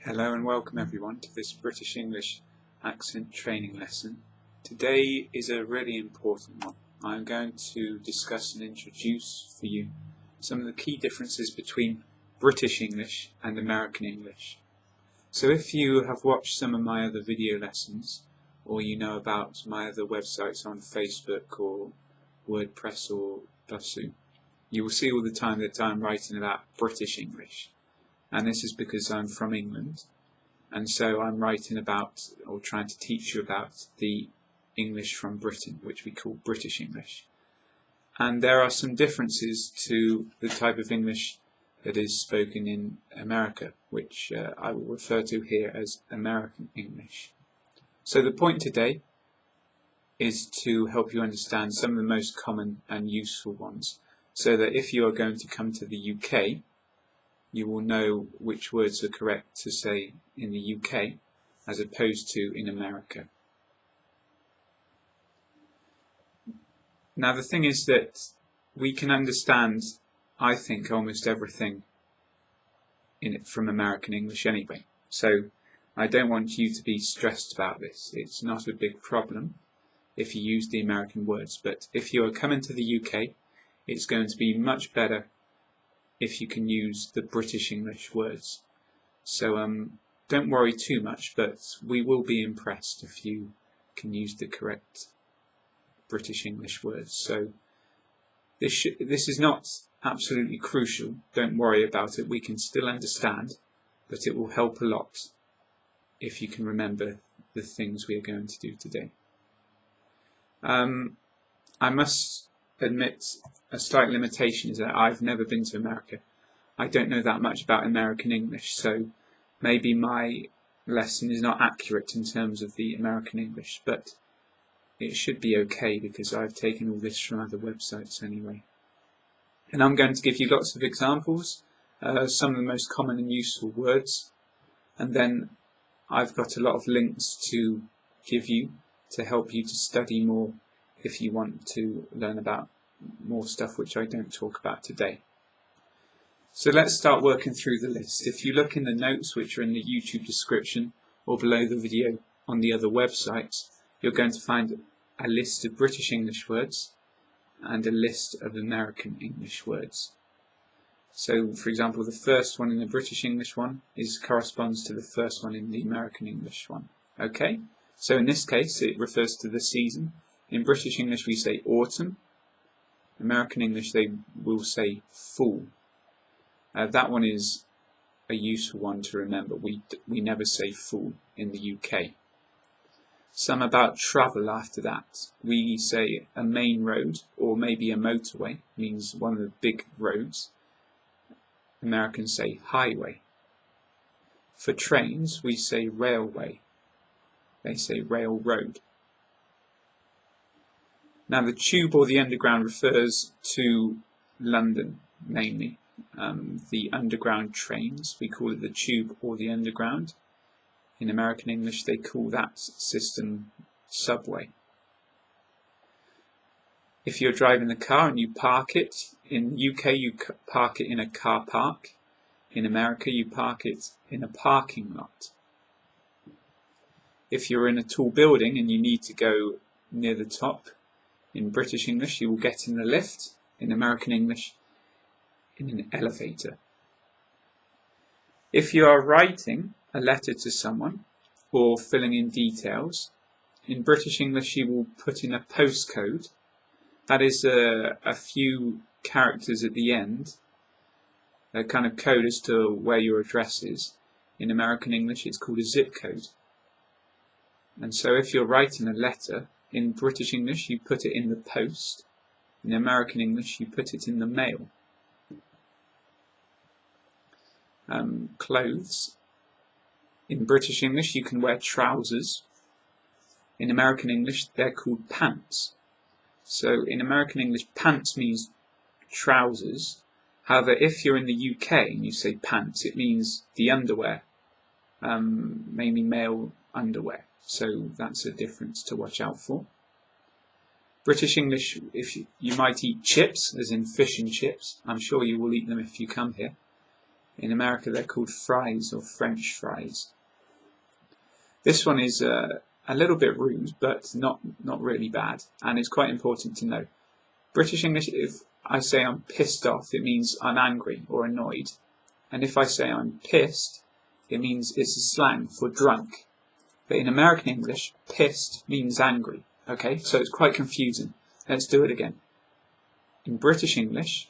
Hello and welcome everyone to this British English accent training lesson. Today is a really important one. I'm going to discuss and introduce for you some of the key differences between British English and American English. So if you have watched some of my other video lessons, or you know about my other websites on Facebook or WordPress or Busuu, you will see all the time that I'm writing about British English. And this is because I'm from England, and so I'm writing about, or trying to teach you about, the English from Britain, which we call British English. And there are some differences to the type of English that is spoken in America, which I will refer to here as American English. So the point today is to help you understand some of the most common and useful ones, so that if you are going to come to the UK, you will know which words are correct to say in the UK as opposed to in America. Now the thing is that we can understand, I think, almost everything in it from American English anyway. So I don't want you to be stressed about this. It's not a big problem if you use the American words, but if you are coming to the UK, it's going to be much better if you can use the British English words. So don't worry too much, but we will be impressed if you can use the correct British English words. So this is not absolutely crucial. Don't worry about it. We can still understand, but it will help a lot if you can remember the things we are going to do today. I must admit a slight limitation is that I've never been to America. I don't know that much about American English, so maybe my lesson is not accurate in terms of the American English, but it should be okay because I've taken all this from other websites anyway. And I'm going to give you lots of examples, some of the most common and useful words, and then I've got a lot of links to give you to help you to study more if you want to learn about more stuff which I don't talk about today. So let's start working through the list. If you look in the notes which are in the YouTube description or below the video on the other websites, you're going to find a list of British English words and a list of American English words. So for example, the first one in the British English one corresponds to the first one in the American English one. Okay? So in this case it refers to the season. In British English we say autumn. American English they will say fall. That one is a useful one to remember. We never say fall in the UK. Some about travel after that. We say a main road or maybe a motorway, means one of the big roads. Americans say highway. For trains we say railway. They say railroad. Now the tube or the underground refers to London mainly. The underground trains, we call it the tube or the underground. In American English they call that system subway. If you're driving the car and you park it, in the UK you park it in a car park. In America you park it in a parking lot. If you're in a tall building and you need to go near the top, in British English you will get in the lift. In American English, in an elevator. If you are writing a letter to someone or filling in details, in British English you will put in a postcode. That is a few characters at the end, a kind of code as to where your address is. In American English it's called a zip code. And so if you're writing a letter, in British English you put it in the post. In American English you put it in the mail. Clothes. In British English you can wear trousers. In American English they're called pants. So in American English pants means trousers. However, if you're in the UK and you say pants, it means the underwear, mainly male underwear. So that's a difference to watch out for. British English, you might eat chips, as in fish and chips. I'm sure you will eat them if you come here. In America they're called fries or French fries. This one is a little bit rude, but not really bad, and it's quite important to know. British English, if I say I'm pissed off, it means I'm angry or annoyed. And if I say I'm pissed, it means it's a slang for drunk. But in American English, pissed means angry. Okay, so it's quite confusing. Let's do it again. In British English,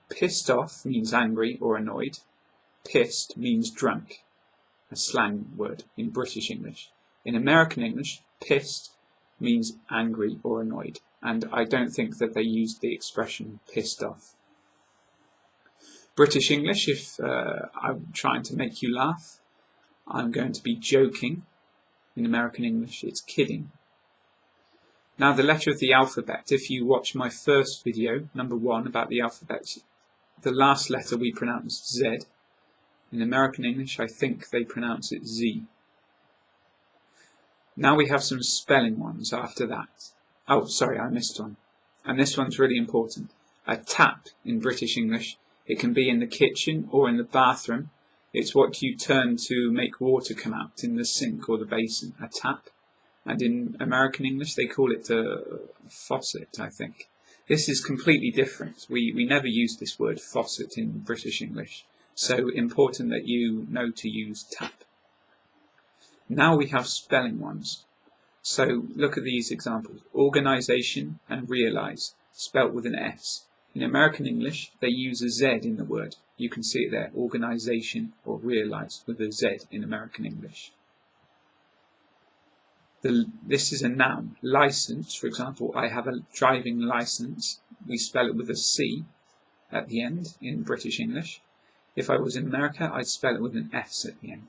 pissed off means angry or annoyed. Pissed means drunk, a slang word in British English. In American English, pissed means angry or annoyed, and I don't think that they use the expression pissed off. British English, if I'm trying to make you laugh, I'm going to be joking. In American English, it's kidding. Now, the letter of the alphabet, if you watch my first video, number 1, about the alphabet, the last letter we pronounce Z. In American English, I think they pronounce it Z. Now we have some spelling ones after that. Oh, sorry, I missed one. And this one's really important. A tap in British English, it can be in the kitchen or in the bathroom. It's what you turn to make water come out in the sink or the basin, a tap. And in American English, they call it a faucet, I think. This is completely different. We never use this word faucet in British English. So important that you know to use tap. Now we have spelling ones. So look at these examples. Organisation and realise, spelt with an S. In American English, they use a Z in the word. You can see it there, organisation or realise with a Z in American English. This is a noun. Licence, for example, I have a driving licence. We spell it with a C at the end in British English. If I was in America, I'd spell it with an S at the end.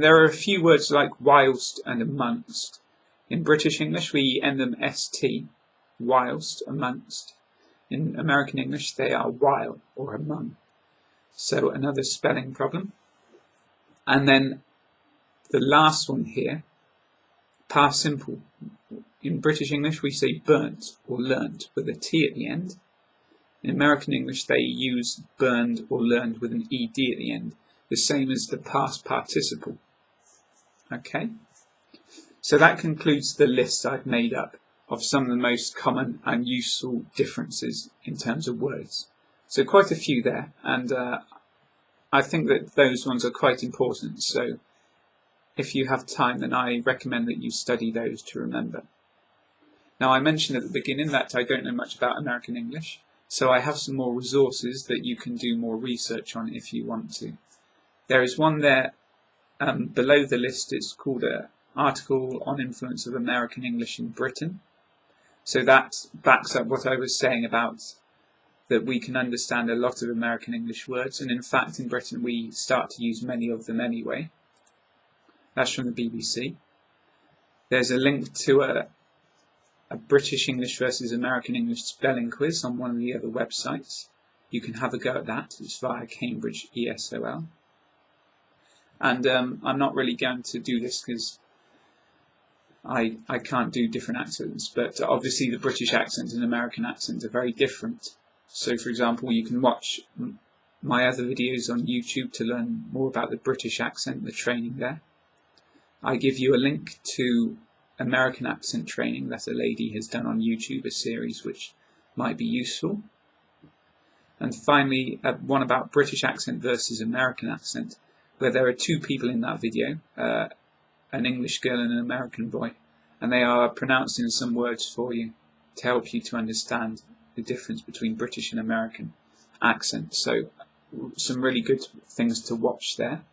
There are a few words like whilst and amongst. In British English, we end them ST, whilst, amongst. In American English, they are while or among. So another spelling problem. And then the last one here, past simple. In British English, we say burnt or learnt with a T at the end. In American English, they use burned or learned with an ED at the end, the same as the past participle. Okay? So that concludes the list I've made up of some of the most common and useful differences in terms of words. So quite a few there, and I think that those ones are quite important. So if you have time, then I recommend that you study those to remember. Now, I mentioned at the beginning that I don't know much about American English, so I have some more resources that you can do more research on if you want to. There is one there below the list. It's called an article on influence of American English in Britain. So that backs up what I was saying about that we can understand a lot of American English words, and in fact in Britain we start to use many of them anyway. That's from the BBC. There's a link to a British English versus American English spelling quiz on one of the other websites. You can have a go at that. It's via Cambridge ESOL. And I'm not really going to do this because I can't do different accents, but obviously the British accent and American accent are very different. So for example, you can watch my other videos on YouTube to learn more about the British accent, the training there. I give you a link to American accent training that a lady has done on YouTube, a series which might be useful. And finally, one about British accent versus American accent, where there are two people in that video, an English girl and an American boy, and they are pronouncing some words for you to help you to understand the difference between British and American accent. So some really good things to watch there.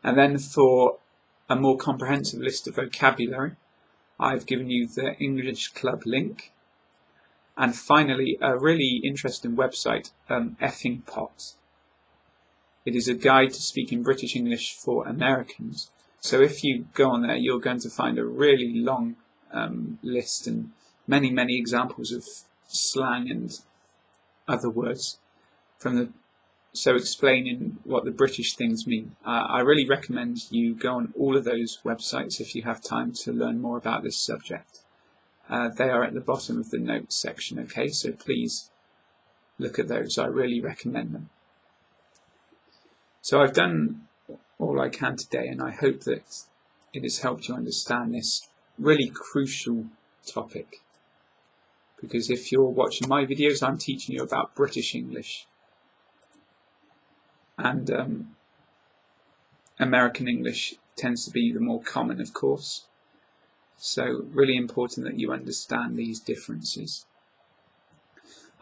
And then for a more comprehensive list of vocabulary, I've given you the English Club link. And finally, a really interesting website, Effing Pot. It is a guide to speaking British English for Americans. So if you go on there, you're going to find a really long list and many examples of slang and other words so explaining what the British things mean. I really recommend you go on all of those websites if you have time to learn more about this subject. They are at the bottom of the notes section, okay? So please look at those. I really recommend them. So I've done all I can today, and I hope that it has helped you understand this really crucial topic. Because if you're watching my videos, I'm teaching you about British English. And American English tends to be the more common, of course. So really important that you understand these differences.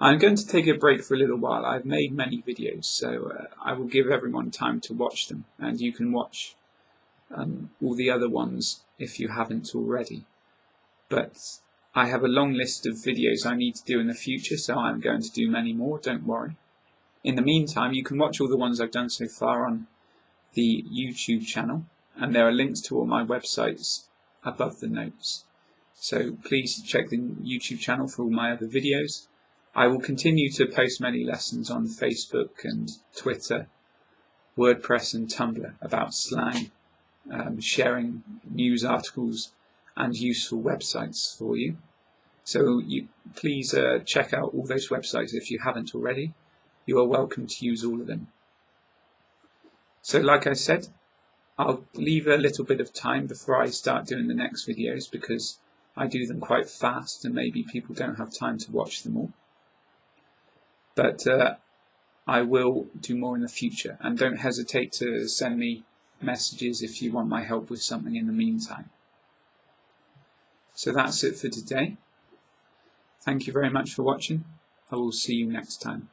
I'm going to take a break for a little while. I've made many videos, so I will give everyone time to watch them, and you can watch all the other ones if you haven't already. But I have a long list of videos I need to do in the future, so I'm going to do many more, don't worry. In the meantime, you can watch all the ones I've done so far on the YouTube channel, and there are links to all my websites above the notes. So please check the YouTube channel for all my other videos. I will continue to post many lessons on Facebook and Twitter, WordPress and Tumblr about slang, sharing news articles and useful websites for you. So please check out all those websites if you haven't already. You are welcome to use all of them. So like I said, I'll leave a little bit of time before I start doing the next videos because I do them quite fast and maybe people don't have time to watch them all. But I will do more in the future, and don't hesitate to send me messages if you want my help with something in the meantime. So that's it for today. Thank you very much for watching. I will see you next time.